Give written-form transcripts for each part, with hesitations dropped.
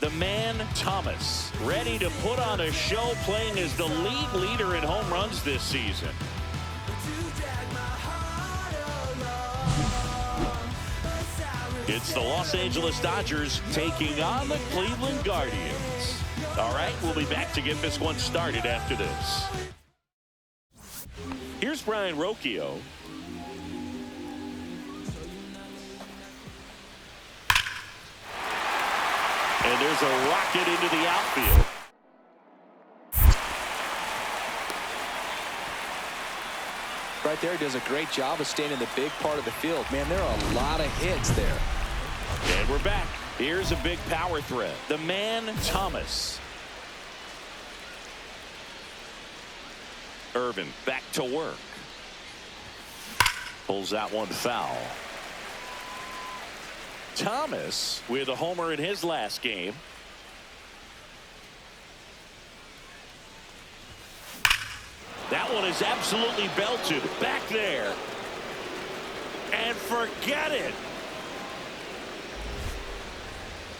The man, Thomas, ready to put on a show, playing as the league leader in home runs this season. It's the Los Angeles Dodgers taking on the Cleveland Guardians. All right, we'll be back to get this one started after this. Here's Brian Rocchio. And there's a rocket into the outfield. Right there, does a great job of staying in the big part of the field. Man, there are a lot of hits there. And we're back. Here's a big power threat. The man, Thomas. Irvin back to work. Pulls that one foul. Thomas with a homer in his last game. That one is absolutely belted back there. And forget it.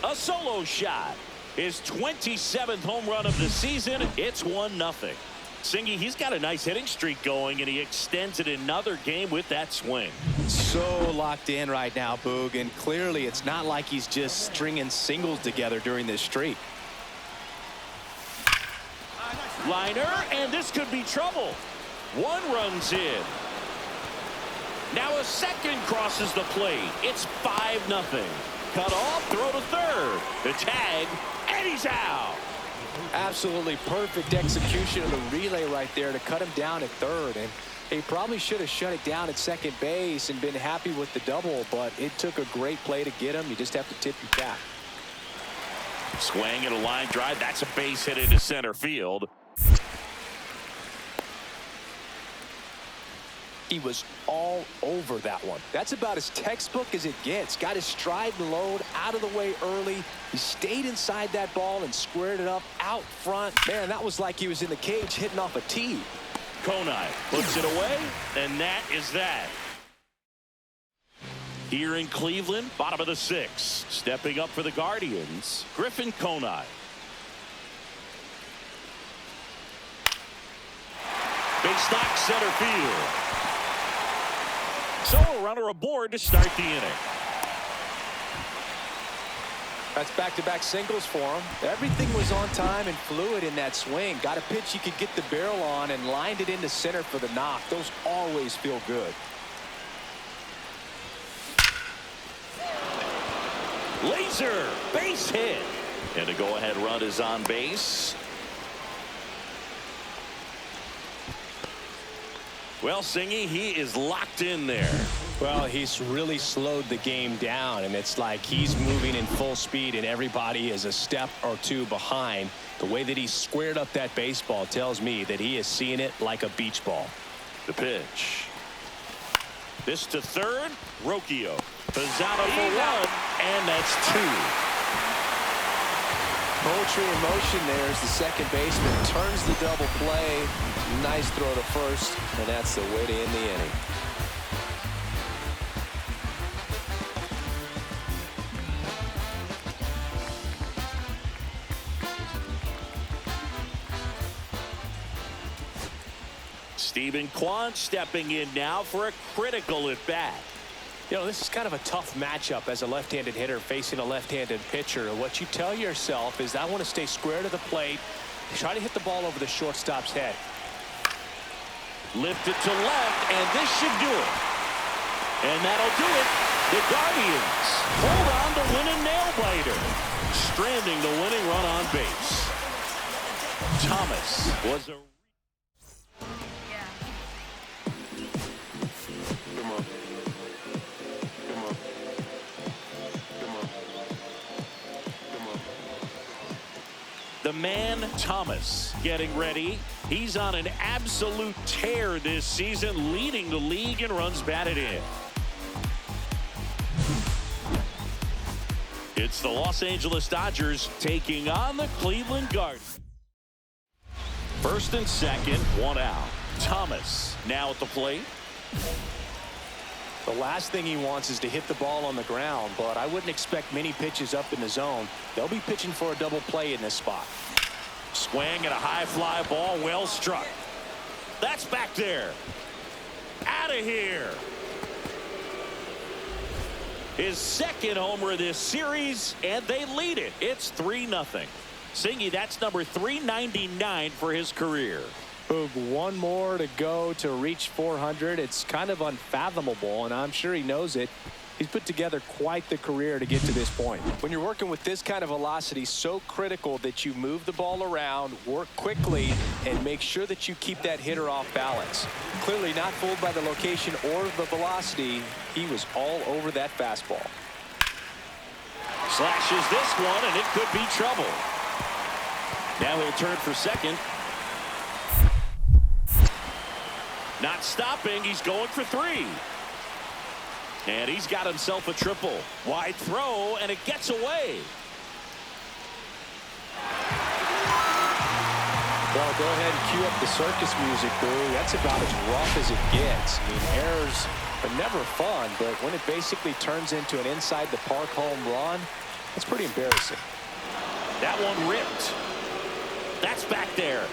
A solo shot. His 27th home run of the season. It's 1-0. Singy, he's got a nice hitting streak going, and he extends it another game with that swing. So locked in right now, Boog, and clearly it's not like he's just stringing singles together during this streak. Liner, and this could be trouble. One runs in. Now a second crosses the plate. It's 5-0. Cut off, throw to third. The tag, and he's out. Absolutely perfect execution of the relay right there to cut him down at third. And he probably should have shut it down at second base and been happy with the double, but it took a great play to get him. You just have to tip your cap. Swing and a line drive. That's a base hit into center field. He was all over that one. That's about as textbook as it gets. Got his stride and load out of the way early. He stayed inside that ball and squared it up out front. Man, that was like he was in the cage hitting off a tee. Konai puts it away, and that is that. Here in Cleveland, bottom of the sixth. Stepping up for the Guardians, Griffin Konai. Base knock center field. So a runner aboard to start the inning. That's back-to-back singles for him. Everything was on time and fluid in that swing. Got a pitch he could get the barrel on and lined it into center for the knock. Those always feel good. Laser base hit, and a go-ahead run is on base. Well, Singy, he is locked in there. Well, he's really slowed the game down, and it's like he's moving in full speed and everybody is a step or two behind. The way that he squared up that baseball tells me that he is seeing it like a beach ball. The pitch. This to third. Rocchio. Pizzano for one, and that's two. Poetry in motion there as the second baseman turns the double play. Nice throw to first, and that's the way to end the inning. Steven Kwan stepping in now for a critical at bat. You know, this is kind of a tough matchup as a left-handed hitter facing a left-handed pitcher. What you tell yourself is, I want to stay square to the plate, try to hit the ball over the shortstop's head. Lift it to left, and this should do it. And that'll do it. The Guardians hold on to win a nail-biter, stranding the winning run on base. Thomas was a... The man, Thomas, getting ready. He's on an absolute tear this season, leading the league in runs batted in. It's the Los Angeles Dodgers taking on the Cleveland Guardians. First and second, one out. Thomas now at the plate. The last thing he wants is to hit the ball on the ground, but I wouldn't expect many pitches up in the zone. They'll be pitching for a double play in this spot. Swing at a high fly ball, well struck. That's back there. Out of here. His second homer of this series, and they lead it. It's 3-0. Singy, that's number 399 for his career. Boog, one more to go to reach 400. It's kind of unfathomable, and I'm sure he knows it. He's put together quite the career to get to this point. When you're working with this kind of velocity, so critical that you move the ball around, work quickly, and make sure that you keep that hitter off balance. Clearly not fooled by the location or the velocity. He was all over that fastball. Slashes this one, and it could be trouble. Now he'll turn for second. Not stopping. He's going for 3. And he's got himself a triple. Wide throw, and it gets away. Well, go ahead and cue up the circus music, Boo. That's about as rough as it gets. I mean, errors are never fun, but when it basically turns into an inside the park home run, it's pretty embarrassing. That one ripped. That's back there.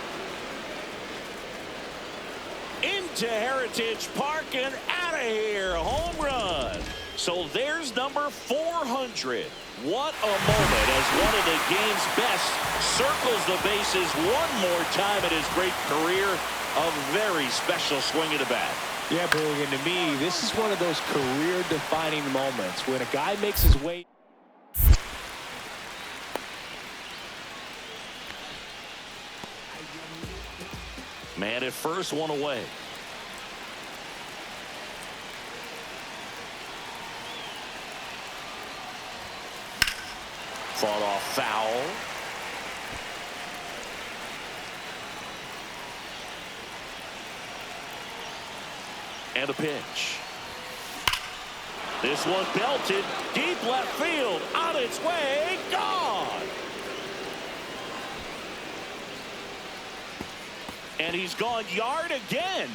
Into Heritage Park and out of here. Home run. So there's number 400. What a moment as one of the game's best circles the bases one more time in his great career. A very special swing of the bat. Yeah, Boog, and to me, this is one of those career-defining moments when a guy makes his way. Man at first, one away. Fought off foul. And a pitch. This one belted deep left field. On its way. Gone. And he's gone yard again.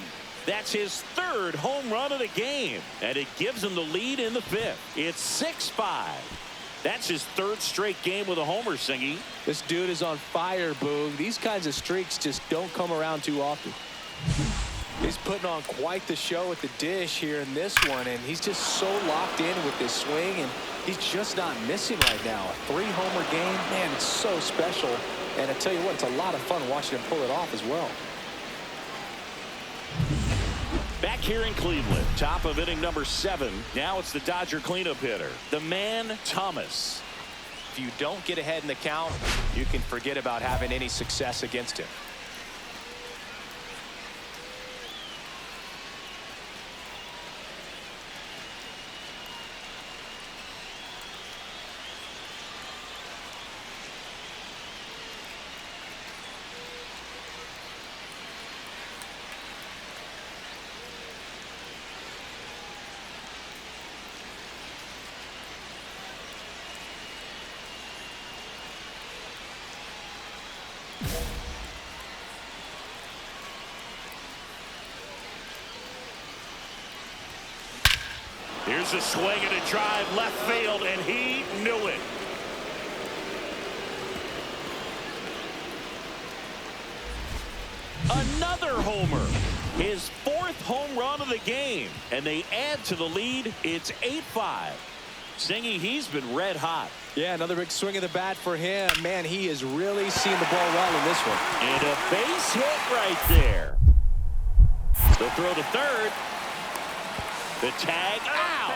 That's his third home run of the game. And it gives him the lead in the 5th. It's 6-5. That's his third straight game with a homer, Singy. This dude is on fire, Boog. These kinds of streaks just don't come around too often. He's putting on quite the show at the dish here in this one, and he's just so locked in with this swing, and he's just not missing right now. A 3-homer game, man, it's so special. And I tell you what, it's a lot of fun watching him pull it off as well. Back here in Cleveland, top of inning number 7. Now it's the Dodger cleanup hitter, the man Thomas. If you don't get ahead in the count, you can forget about having any success against him. Here's a swing and a drive left field, and he knew it. Another homer. His 4th home run of the game. And they add to the lead. It's 8-5. Singy, he's been red hot. Yeah, another big swing of the bat for him. Man, he is really seeing the ball well in this one. And a base hit right there. The throw to third. The tag out.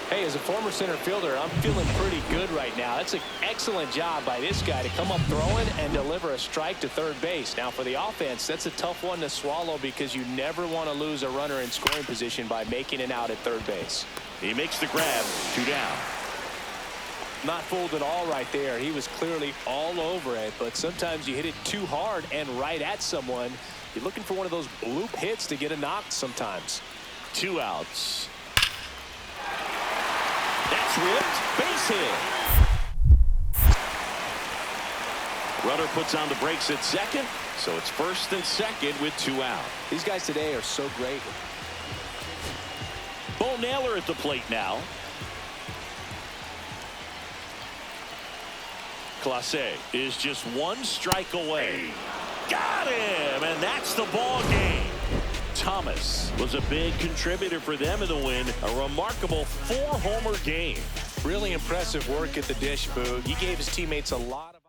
Hey, as a former center fielder, I'm feeling pretty good right now. That's an excellent job by this guy to come up throwing and deliver a strike to third base. Now, for the offense, that's a tough one to swallow because you never want to lose a runner in scoring position by making it out at third base. He makes the grab. 2 down. Not fooled at all right there. He was clearly all over it, but sometimes you hit it too hard and right at someone. You're looking for one of those bloop hits to get a knock sometimes. 2 outs. That's ripped. Base hit. Runner puts on the brakes at second. So it's first and second with 2 out. These guys today are so great. Bo Naylor at the plate now. Clase is just 1 strike away. Got him, and that's the ball game. Thomas was a big contributor for them in the win. A remarkable 4-homer game. Really impressive work at the dish, Boog. He gave his teammates a lot of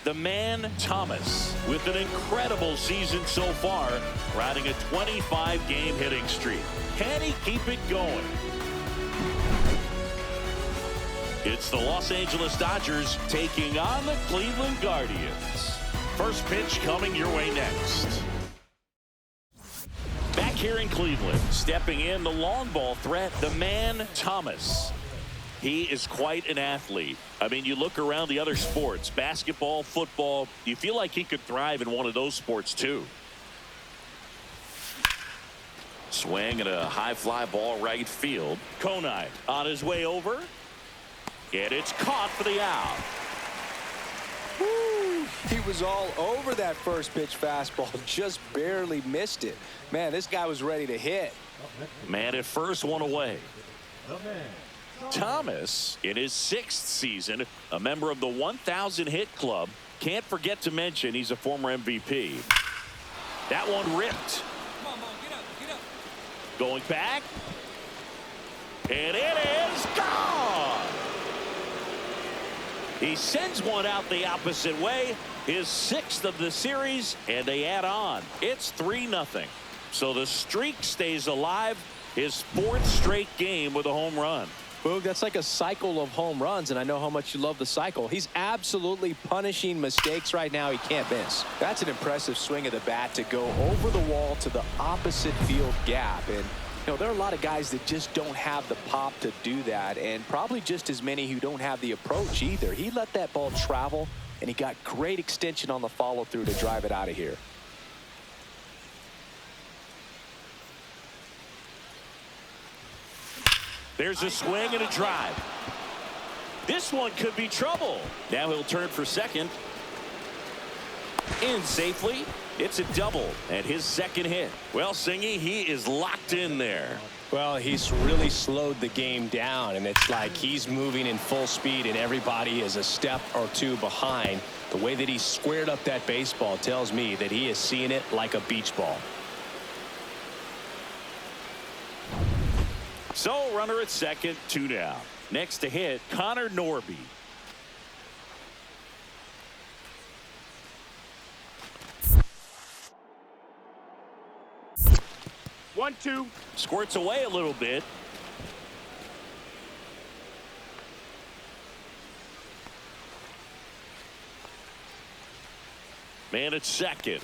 the man Thomas with an incredible season so far, riding a 25-game hitting streak. Can he keep it going? It's the Los Angeles Dodgers taking on the Cleveland Guardians. First pitch coming your way next. Back here in Cleveland, stepping in the long ball threat, the man Thomas. He is quite an athlete. I mean, you look around the other sports, basketball, football, you feel like he could thrive in one of those sports too. Swing and a high fly ball right field. Konai on his way over. And it's caught for the out. Woo. He was all over that first pitch fastball, just barely missed it. Man, this guy was ready to hit. Man at first, one away. Thomas, in his 6th season, a member of the 1,000 hit club. Can't forget to mention he's a former MVP. That one ripped. Going back. And it is gone. He sends one out the opposite way. His 6th of the series, and they add on. It's 3-0. So the streak stays alive. His 4th straight game with a home run. Boog, that's like a cycle of home runs, and I know how much you love the cycle. He's absolutely punishing mistakes right now he can't miss. That's an impressive swing of the bat to go over the wall to the opposite field gap, and You know, there are a lot of guys that just don't have the pop to do that, and probably just as many who don't have the approach either. He let that ball travel, and he got great extension on the follow-through to drive it out of here. There's a swing and a drive. This one could be trouble. Now he'll turn for second. In safely. It's a double and his second hit. Well, Singy, he is locked in there. Well, he's really slowed the game down, and it's like he's moving in full speed and everybody is a step or two behind. The way that he squared up that baseball tells me that he is seeing it like a beach ball. So runner at second, 2 down. Next to hit, Connor Norby. One, two. Squirts away a little bit. Man at second.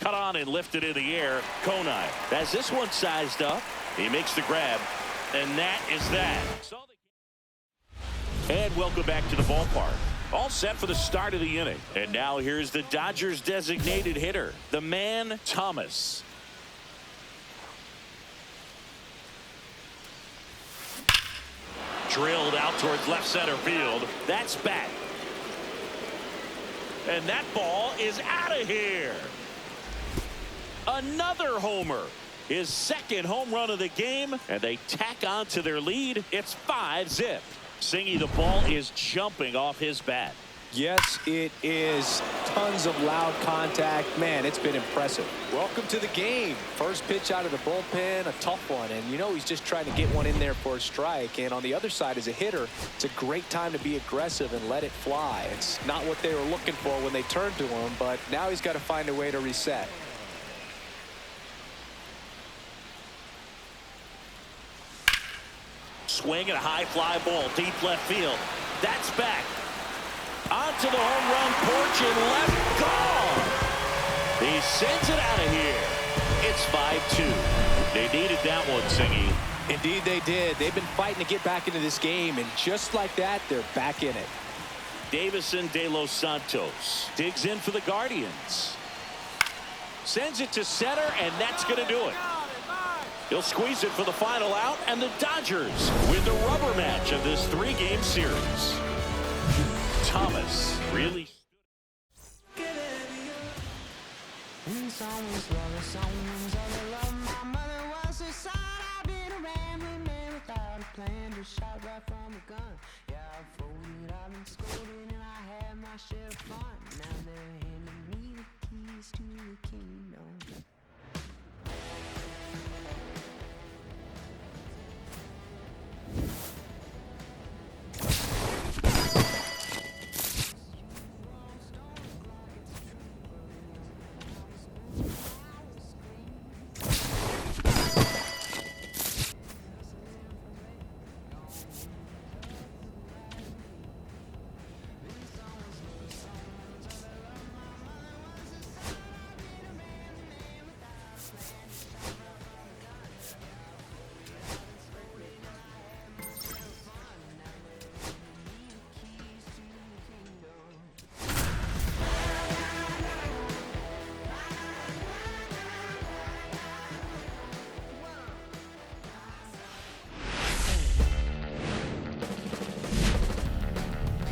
Cut on and lifted in the air. Konai has this one sized up. He makes the grab, and that is that. And welcome back to the ballpark. All set for the start of the inning. And now here's the Dodgers designated hitter, the man Thomas. Drilled out towards left center field. That's back. And that ball is out of here. Another homer. His second home run of the game, and they tack on to their lead. It's 5-0. Singy, the ball is jumping off his bat. Yes, it is. Tons of loud contact. Man, it's been impressive. Welcome to the game. First pitch out of the bullpen, a tough one. And you know he's just trying to get one in there for a strike. And on the other side, as a hitter, it's a great time to be aggressive and let it fly. It's not what they were looking for when they turned to him, but now he's got to find a way to reset. Swing and a high fly ball deep left field. That's back. Onto the home run porch and left. Gone. He sends it out of here. It's 5-2. They needed that one, Singy. Indeed they did. They've been fighting to get back into this game, and just like that, they're back in it. Davison de los Santos digs in for the Guardians. Sends it to center, and that's going to do it. He'll squeeze it for the final out, and the Dodgers win the rubber match of this 3-game series. Thomas really.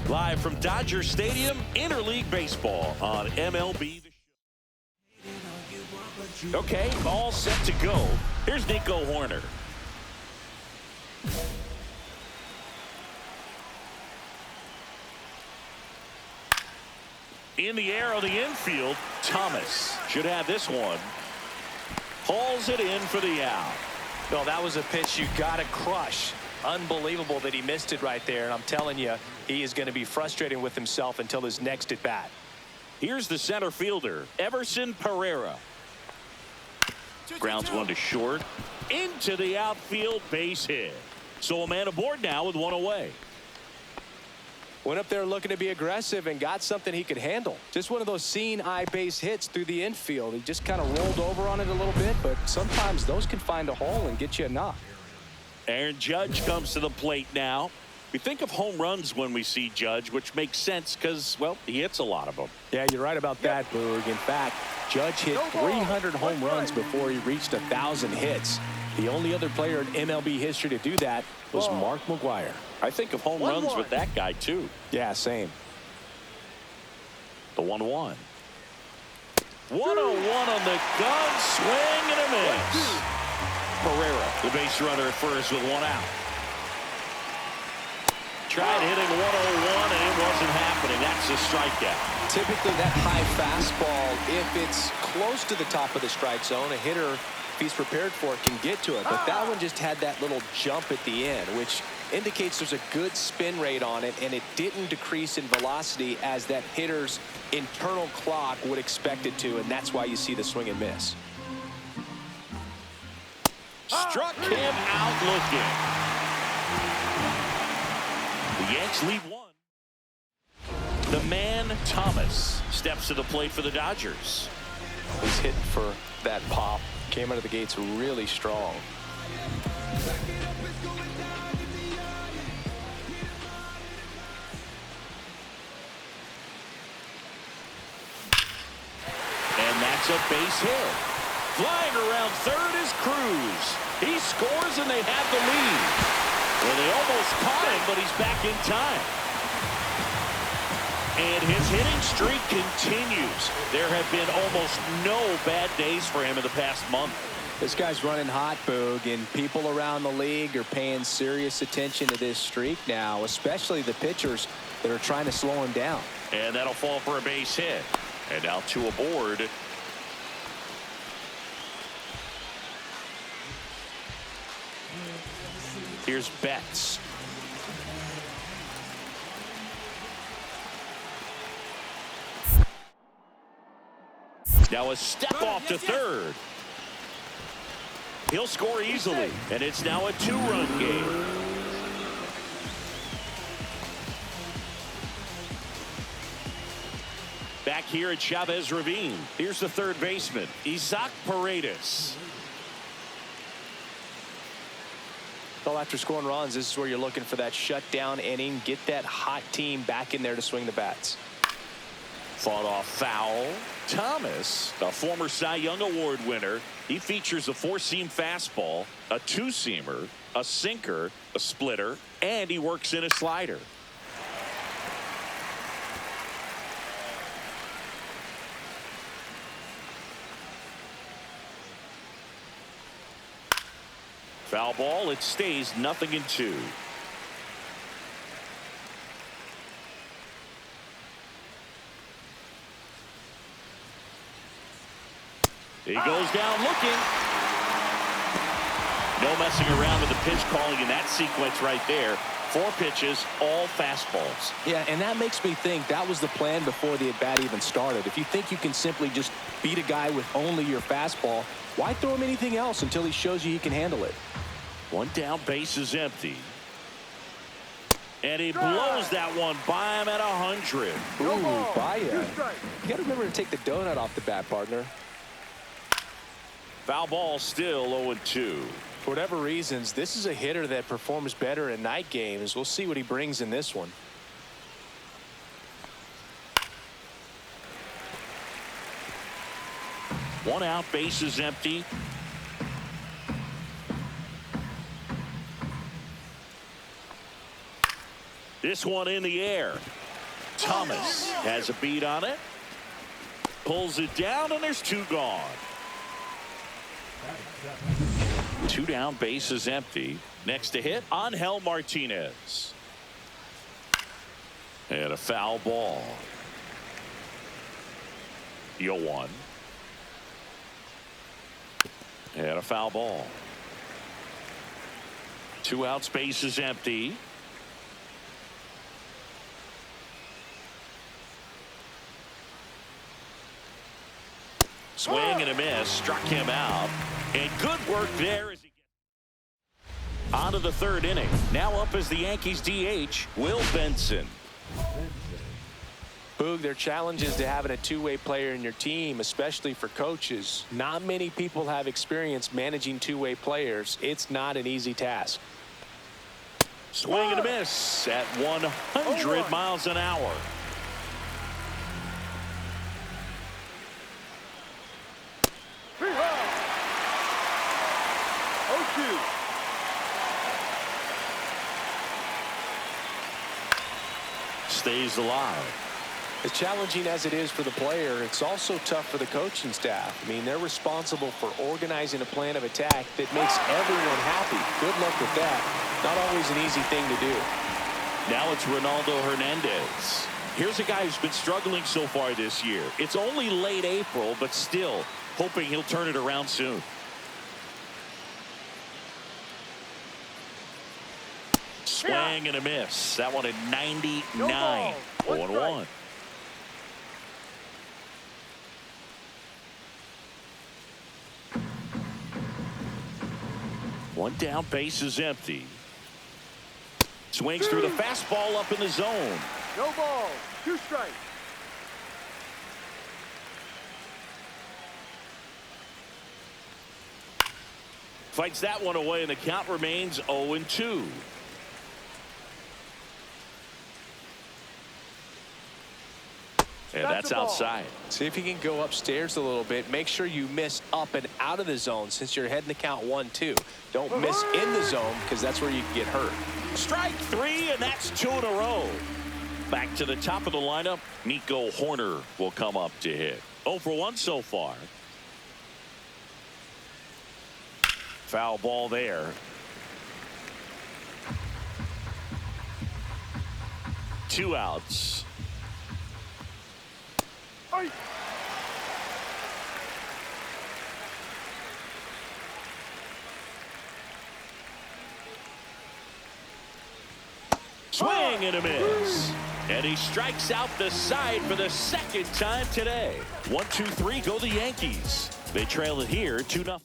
Live from Dodger Stadium, Interleague Baseball on MLB. Okay, all set to go. Here's Nico Horner. In the air on the infield, Thomas should have this one. Hauls it in for the out. No, that was a pitch you got to crush. Unbelievable that he missed it right there. And I'm telling you, he is going to be frustrated with himself until his next at bat. Here's the center fielder, Everson Pereira. Grounds one to short. Into the outfield, base hit. So a man aboard now with one away. Went up there looking to be aggressive and got something he could handle. Just one of those seeing eye base hits through the infield. He just kind of rolled over on it a little bit, but sometimes those can find a hole and get you a knock. Aaron Judge comes to the plate now. We think of home runs when we see Judge, which makes sense because, well, he hits a lot of them. Yeah, you're right about that, Boog. In fact, Judge hit 300 home runs before he reached 1,000 hits. The only other player in MLB history to do that was Mark McGwire. I think of home runs with that guy, too. Yeah, same. The 1-1. 1-0-1 on the gun. Swing and a miss. Pereira, the base runner at first with one out. Tried hitting 101, and it wasn't happening. That's a strikeout. Typically, that high fastball, if it's close to the top of the strike zone, a hitter, if he's prepared for it, can get to it. But that one just had that little jump at the end, which indicates there's a good spin rate on it, and it didn't decrease in velocity as that hitter's internal clock would expect it to, and that's why you see the swing and miss. Struck him out looking. The Yanks lead one. The man, Thomas, steps to the plate for the Dodgers. He's hitting for that pop. Came out of the gates really strong. And that's a base hit. Flying around third is Cruz. He scores and they have the lead. Well, they almost caught him, but he's back in time. And his hitting streak continues. There have been almost no bad days for him in the past month. This guy's running hot, Boog, and people around the league are paying serious attention to this streak now, especially the pitchers that are trying to slow him down. And that'll fall for a base hit. And now two aboard. Here's Betts. Now a step off to third. He'll score easily, and it's now a two-run game. Back here at Chavez Ravine, here's the third baseman, Isaac Paredes. Well, after scoring runs, this is where you're looking for that shutdown inning. Get that hot team back in there to swing the bats. Fought off foul. Thomas, the former Cy Young Award winner, he features a four-seam fastball, a two-seamer, a sinker, a splitter, and he works in a slider. Foul ball. It stays 0-2. He goes down looking. No messing around with the pitch calling in that sequence right there. 4 pitches, all fastballs. Yeah, and that makes me think that was the plan before the at-bat even started. If you think you can simply just beat a guy with only your fastball, why throw him anything else until he shows you he can handle it? One down, base is empty. And he blows that one by him at 100. Ooh, by ya. You got to remember to take the donut off the bat, partner. Foul ball, still 0-2. For whatever reasons, this is a hitter that performs better in night games. We'll see what he brings in this one. One out, base is empty. This one in the air. Thomas has a beat on it. Pulls it down, and there's 2 gone. 2 down, base is empty. Next to hit, Angel Martinez. And a foul ball. 0-1. And a foul ball. 2 outs, base is empty. Swing and a miss, struck him out. And good work there as he gets on to the 3rd inning. Now up as the Yankees DH, Will Benson. Boog, there are challenges to having a two-way player in your team, especially for coaches. Not many people have experience managing two-way players. It's not an easy task. Swing and a miss at 100 miles an hour. Stays alive. As challenging as it is for the player, it's also tough for the coaching staff. I mean, they're responsible for organizing a plan of attack that makes everyone happy. Good luck with that. Not always an easy thing to do. Now it's Ronaldo Hernandez. Here's a guy who's been struggling so far this year. It's only late April, but still hoping he'll turn it around soon. Swing and a miss. That one at 99. 0-1. One down, base is empty. Swings through the fastball up in the zone. No ball. 2 strikes. Fights that one away, and the count remains 0-2. And that's outside. See if you can go upstairs a little bit. Make sure you miss up and out of the zone since you're heading the count 1-2. Don't miss in the zone because that's where you can get hurt. Strike 3, and that's 2 in a row. Back to the top of the lineup. Nico Horner will come up to hit. 0 for 1 so far. Foul ball there. 2 outs. Swing and a miss. And he strikes out the side for the second time today. 1-2-3 go the Yankees. They trail it here 2-0.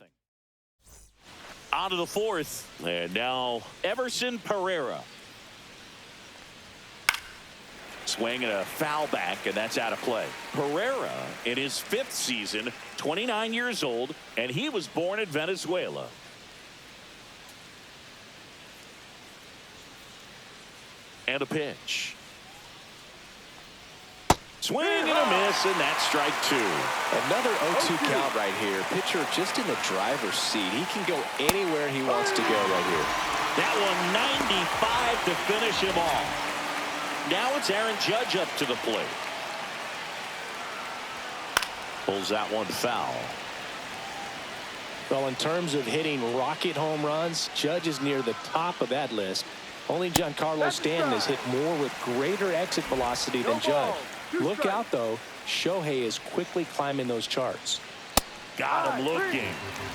On to the 4th. And now Everson Pereira. Swing and a foul back, and that's out of play. Pereira in his 5th season, 29 years old, and he was born in Venezuela. And a pitch. Swing and a miss, and that's strike 2. Another 0-2 count right here. Pitcher just in the driver's seat. He can go anywhere he wants to go right here. That one 95 to finish him off. Now it's Aaron Judge up to the plate. Pulls that one foul. Well, in terms of hitting rocket home runs, Judge is near the top of that list. Only Giancarlo Stanton has hit more with greater exit velocity than Judge. Look out, though. Shohei is quickly climbing those charts. Got him looking.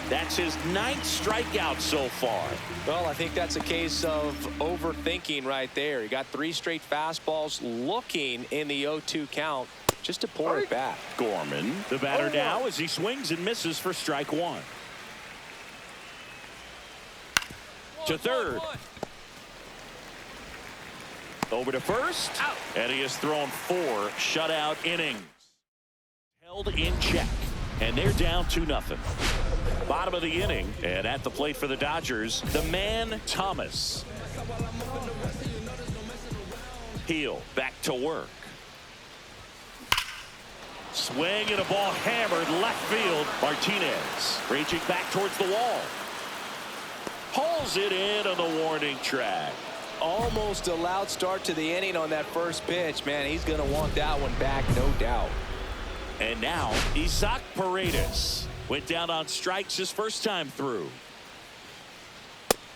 That's his 9th strikeout so far. Well, I think that's a case of overthinking right there. He got 3 straight fastballs looking in the 0-2 count just to pour it back. Gorman, the batter now as he swings and misses for strike 1. To third. Over to first. And he has thrown 4 shutout innings. Held in check. And they're down 2-0. Bottom of the inning, and at the plate for the Dodgers, the man Thomas. Heel back to work. Swing and a ball hammered left field. Martinez reaching back towards the wall. Pulls it in on the warning track. Almost a loud start to the inning on that first pitch. Man, he's going to want that one back, no doubt. And now, Isaac Paredes went down on strikes his first time through.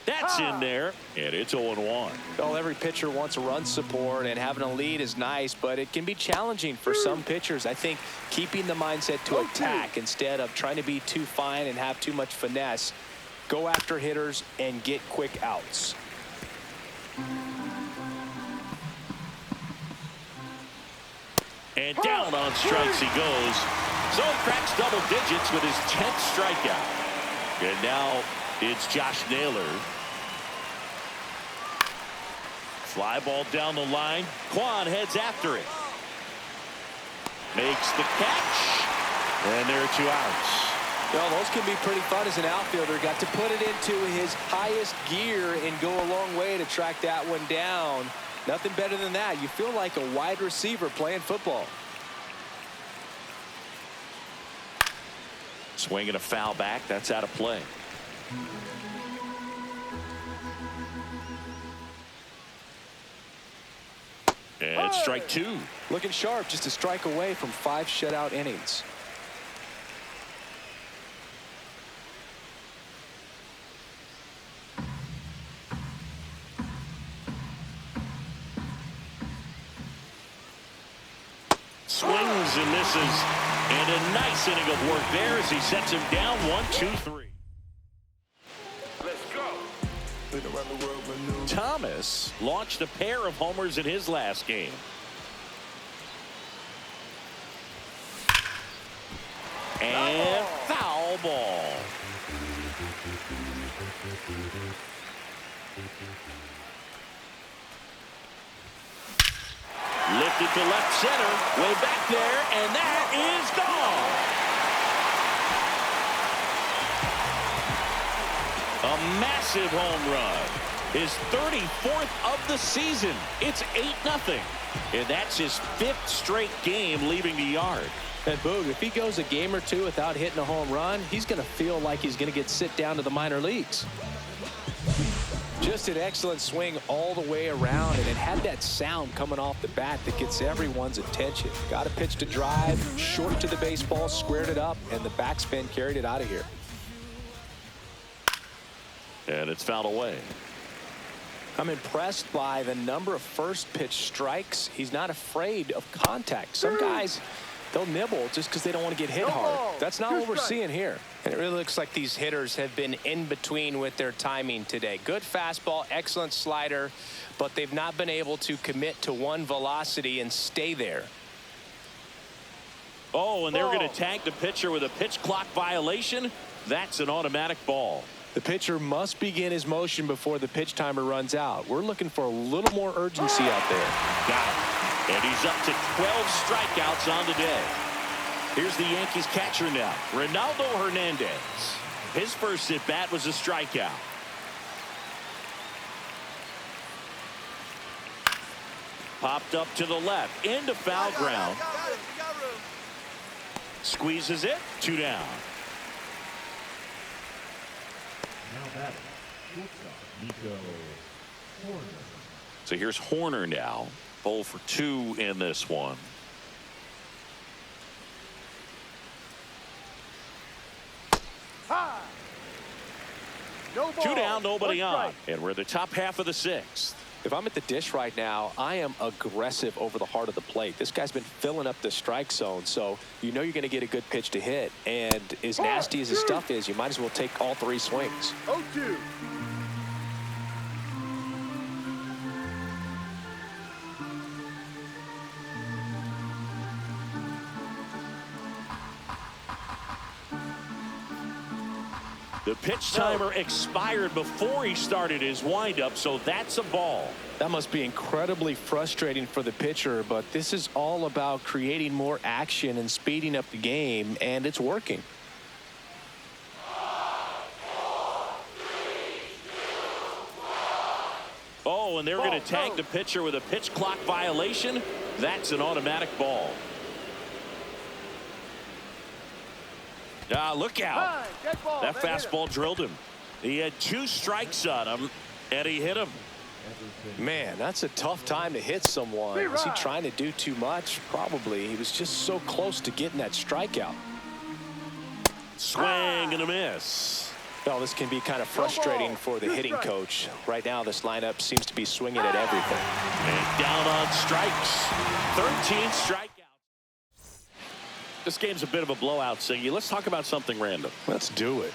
That's in there, and it's 0-1. Well, every pitcher wants a run support, and having a lead is nice, but it can be challenging for some pitchers. I think keeping the mindset to attack instead of trying to be too fine and have too much finesse. Go after hitters and get quick outs. And down on strikes he goes. So he cracks double digits with his 10th strikeout. And now it's Josh Naylor. Fly ball down the line. Quan heads after it. Makes the catch. And there are 2 outs. Well, those can be pretty fun as an outfielder. Got to put it into his highest gear and go a long way to track that one down. Nothing better than that. You feel like a wide receiver playing football. Swing and a foul back. That's out of play. And strike 2. Looking sharp, just a strike away from 5 shutout innings. Swings and misses. And a nice inning of work there as he sets him down 1-2-3. Let's go. Thomas launched a pair of homers in his last game. And foul ball. Lifted to left center, way back there, and that is gone. A massive home run. His 34th of the season. It's 8-0. And that's his 5th straight game leaving the yard. And Boog, if he goes a game or 2 without hitting a home run, he's going to feel like he's going to get sit down to the minor leagues. Just an excellent swing all the way around, and it had that sound coming off the bat that gets everyone's attention. Got a pitch to drive, short to the baseball, squared it up, and the backspin carried it out of here. And it's fouled away. I'm impressed by the number of first pitch strikes. He's not afraid of contact. Some guys, they'll nibble just because they don't want to get hit hard. That's not what we're seeing here. And it really looks like these hitters have been in between with their timing today. Good fastball, excellent slider, but they've not been able to commit to one velocity and stay there. Oh, and they're going to tag the pitcher with a pitch clock violation. That's an automatic ball. The pitcher must begin his motion before the pitch timer runs out. We're looking for a little more urgency out there. Got it. And he's up to 12 strikeouts on the day. Here's the Yankees catcher now, Ronaldo Hernandez. His first at bat was a strikeout. Popped up to the left into foul ground. Squeezes it. 2 down. So here's Horner now. 0 for 2 in this one. No ball. 2 down, nobody One on. strike. And we're the top half of the 6th. If I'm at the dish right now, I am aggressive over the heart of the plate. This guy's been filling up the strike zone, so you know you're going to get a good pitch to hit. And as nasty as his stuff is, you might as well take all 3 swings. 0-2. The pitch timer expired before he started his windup, so that's a ball. That must be incredibly frustrating for the pitcher, but this is all about creating more action and speeding up the game, and it's working. Oh, and they're going to tag the pitcher with a pitch clock violation. That's an automatic ball. Look out. Dead ball. That hit him. fastball drilled him. He had 2 strikes on him, and he hit him. Man, that's a tough time to hit someone. Was he trying to do too much? Probably. He was just so close to getting that strikeout. Swing and a miss. Well, this can be kind of frustrating for the hitting coach. Right now, this lineup seems to be swinging at everything. And down on strikes. 13 strikeouts. This game's a bit of a blowout, Siggy. Let's talk about something random. Let's do it.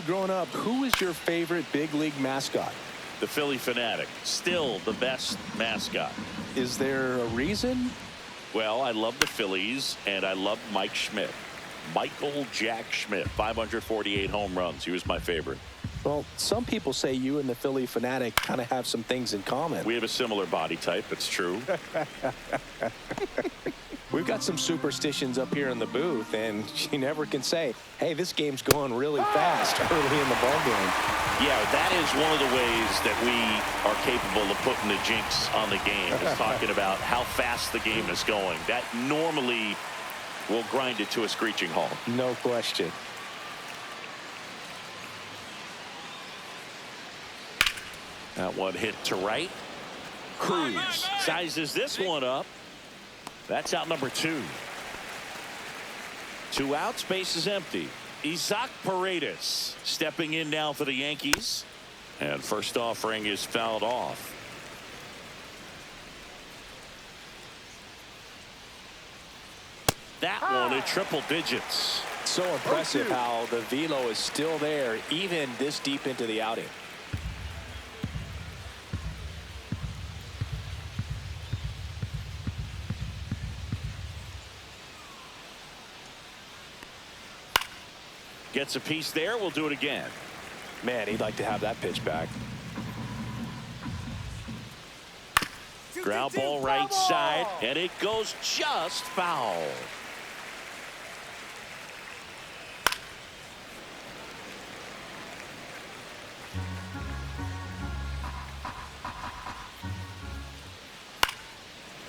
Growing up, who was your favorite big league mascot? The Philly Fanatic. Still the best mascot. Is there a reason? Well, I love the Phillies, and I love Mike Schmidt. Michael Jack Schmidt, 548 home runs. He was my favorite. Well, some people say you and the Philly Fanatic kind of have some things in common. We have a similar body type. It's true. We've got some superstitions up here in the booth, and you never can say, hey, this game's going really fast early in the ball game. Yeah, that is one of the ways that we are capable of putting the jinx on the game, is talking about how fast the game is going. That normally will grind it to a screeching halt. No question. That one hit to right. Cruz sizes this one up. That's out number 2. 2 outs, base is empty. Isaac Paredes stepping in now for the Yankees. And first offering is fouled off. That one at triple digits. So impressive how the velo is still there even this deep into the outing. Gets a piece there. We'll do it again. Man, he'd like to have that pitch back. Ground ball right side, and it goes just foul.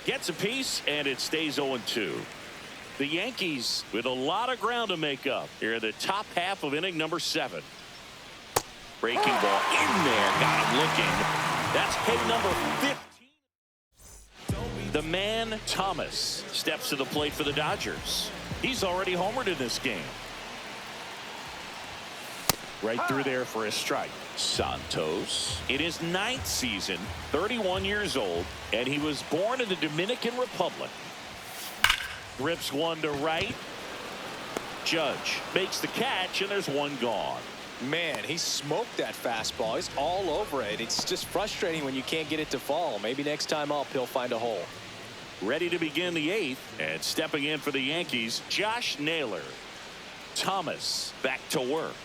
Gets a piece, and it stays 0-2. The Yankees with a lot of ground to make up here in the top half of inning number 7. Breaking ball in there, got him looking. That's hit number 15. The man Thomas steps to the plate for the Dodgers. He's already homered in this game. Right through there for a strike. Santos in his 9th season, 31 years old, and he was born in the Dominican Republic. Rips one to right. Judge makes the catch, and there's one gone. Man, he smoked that fastball. He's all over it. It's just frustrating when you can't get it to fall. Maybe next time up he'll find a hole. Ready to begin the 8th, and stepping in for the Yankees, Josh Naylor. Thomas back to work.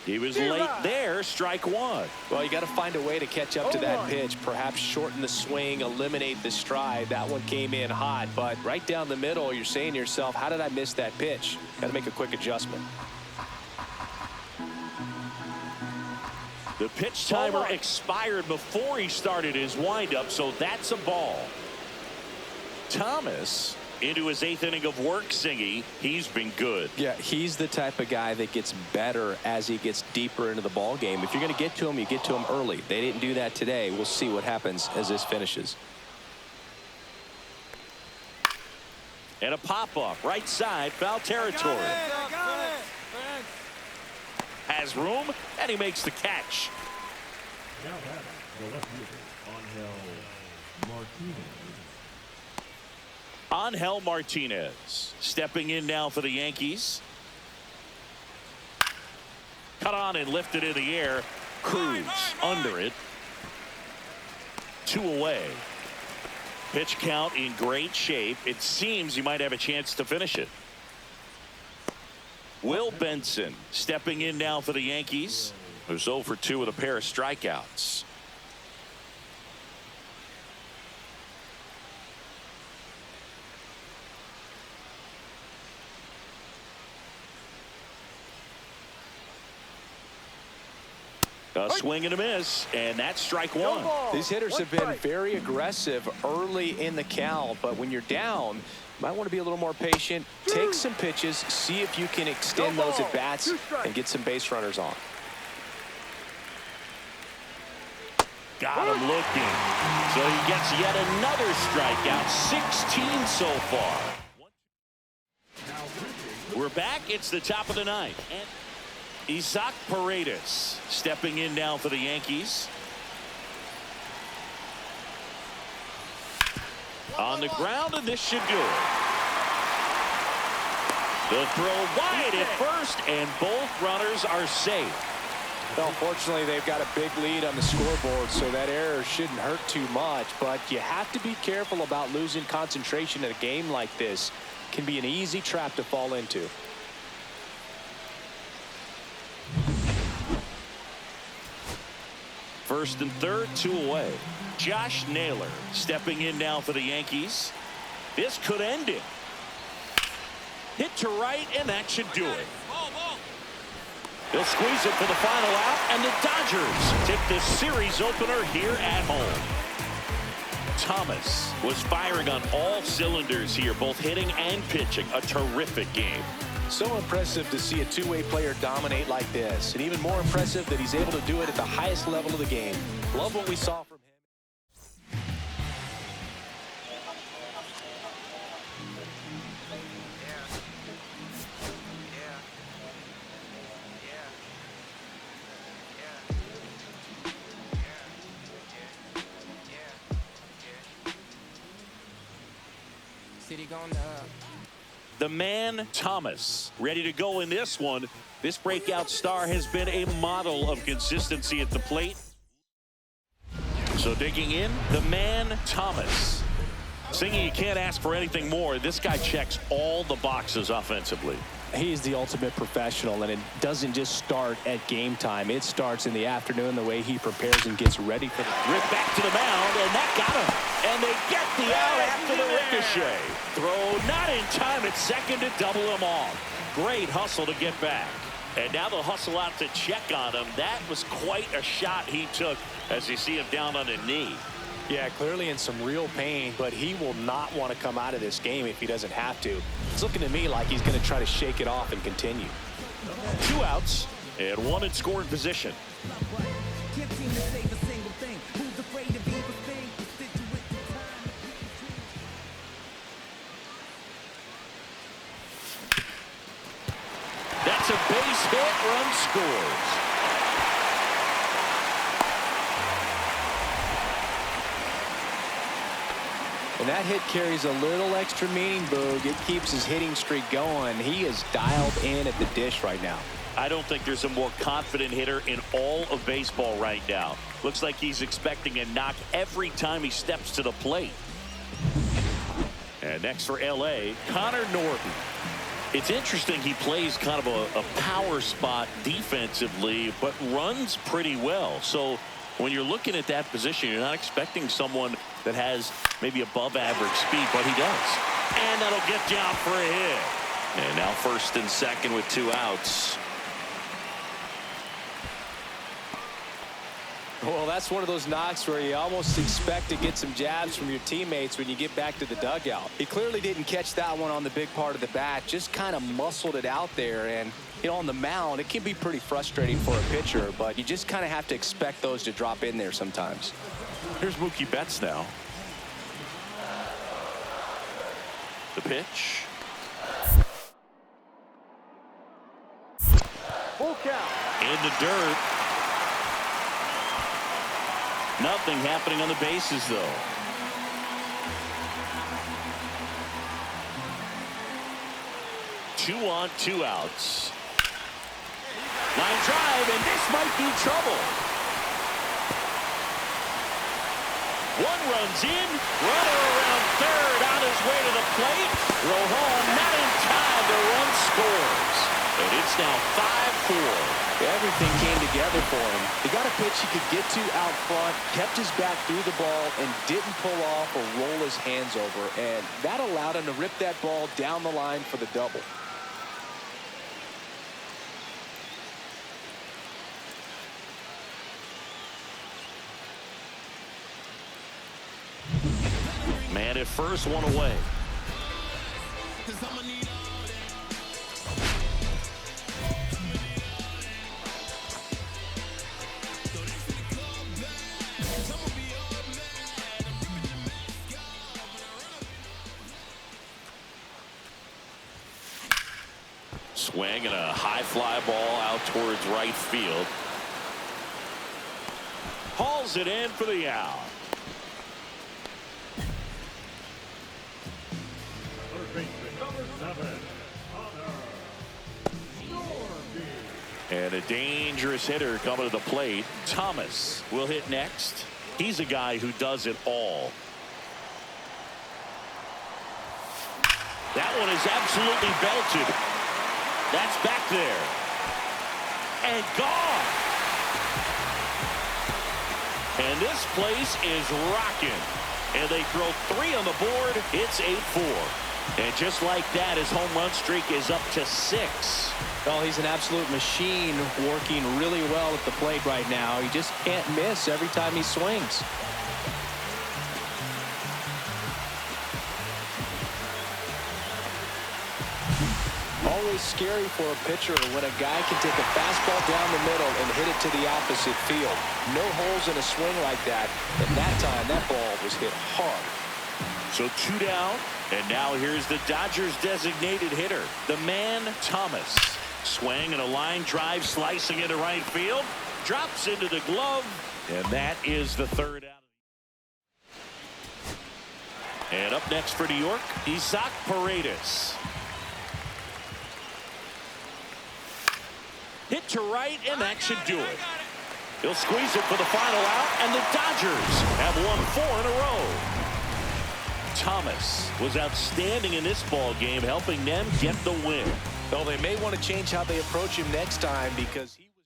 He was late there, strike 1. Well, you got to find a way to catch up to that pitch. Perhaps shorten the swing, eliminate the stride. That one came in hot, but right down the middle, you're saying to yourself, how did I miss that pitch? Got to make a quick adjustment. The pitch timer expired before he started his windup, so that's a ball. Thomas into his 8th inning of work, Singy. He's been good. Yeah, he's the type of guy that gets better as he gets deeper into the ball game. If you're going to get to him, you get to him early. They didn't do that today. We'll see what happens as this finishes. And a pop-up right side, foul territory. Has room, and he makes the catch. Now batting, the left fielder, Angel Martinez. Angel Martinez stepping in now for the Yankees. Cut on and lifted in the air. Cruz under it. 2 away. Pitch count in great shape. It seems he might have a chance to finish it. Will Benson stepping in now for the Yankees, who's 0 for 2 with a pair of strikeouts. A swing and a miss, and that's strike 1. These hitters have been very aggressive early in the count, but when you're down, you might want to be a little more patient. Take some pitches, see if you can extend those at bats and get some base runners on. Got him looking. So he gets yet another strikeout. 16 so far. We're back. It's the top of the 9th. And Isaac Paredes stepping in now for the Yankees. On the ground, and this should do it. The throw wide at first, and both runners are safe. Well, fortunately, they've got a big lead on the scoreboard, so that error shouldn't hurt too much. But you have to be careful about losing concentration in a game like this. It can be an easy trap to fall into. First and third, 2 away. Josh Naylor stepping in now for the Yankees. This could end it. Hit to right, and that should do it. They'll squeeze it for the final out, and the Dodgers take this series opener here at home. Thomas was firing on all cylinders here, both hitting and pitching. A terrific game. So impressive to see a two-way player dominate like this, and even more impressive that he's able to do it at the highest level of the game. Love what we saw from him. The man, Thomas, ready to go in this one. This breakout star has been a model of consistency at the plate. So digging in, the man, Thomas. Singing, you can't ask for anything more. This guy checks all the boxes offensively. He's the ultimate professional, and it doesn't just start at game time. It starts in the afternoon, the way he prepares and gets ready for the rip back to the mound, and that got him. And they get the out after the ricochet. Throw not in time at second to double him off. Great hustle to get back. And now they'll hustle out to check on him. That was quite a shot he took as you see him down on a knee. Yeah, clearly in some real pain, but he will not want to come out of this game if he doesn't have to. It's looking to me like he's going to try to shake it off and continue. 2 outs and 1 in scoring position. That's a base hit, run scores. And that hit carries a little extra meaning, Boog. It keeps his hitting streak going. He is dialed in at the dish right now. I don't think there's a more confident hitter in all of baseball right now. Looks like he's expecting a knock every time he steps to the plate. And next for LA, Connor Norton. It's interesting, he plays kind of a power spot defensively, but runs pretty well. So when you're looking at that position, you're not expecting someone that has maybe above average speed, but he does. And that'll get down for a hit. And now first and second with 2 outs. Well, that's one of those knocks where you almost expect to get some jabs from your teammates when you get back to the dugout. He clearly didn't catch that one on the big part of the bat, just kind of muscled it out there. And, you know, on the mound, it can be pretty frustrating for a pitcher, but you just kind of have to expect those to drop in there sometimes. Here's Mookie Betts now. The pitch. Full count. In the dirt. Nothing happening on the bases, though. Two on, 2 outs. Line drive, and this might be trouble. 1 runs in, runner around third on his way to the plate. Throw home, not in time, the run scores. And it's now 5-4. Everything came together for him. He got a pitch he could get to out front, kept his back through the ball, and didn't pull off or roll his hands over. And that allowed him to rip that ball down the line for the double. Man at first, 1 away. Swing and a high fly ball out towards right field. Hauls it in for the out. Third baseman, number 7, And a dangerous hitter coming to the plate. Thomas will hit next. He's a guy who does it all. That one is absolutely belted. That's back there. And gone. And this place is rocking. And they throw 3 on the board. It's 8-4. And just like that, his home run streak is up to 6. Well, he's an absolute machine, working really well at the plate right now. He just can't miss every time he swings. Always scary for a pitcher when a guy can take a fastball down the middle and hit it to the opposite field. No holes in a swing like that. And that time, that ball was hit hard. So 2 down, and now here's the Dodgers designated hitter, the man Thomas. Swing and a line drive slicing into right field. Drops into the glove, and that is the 3rd out. And up next for New York, Isaac Paredes. Hit to right, and that should do it. He'll squeeze it for the final out, and the Dodgers have won 4 in a row. Thomas was outstanding in this ball game, helping them get the win. Well, they may want to change how they approach him next time because he was...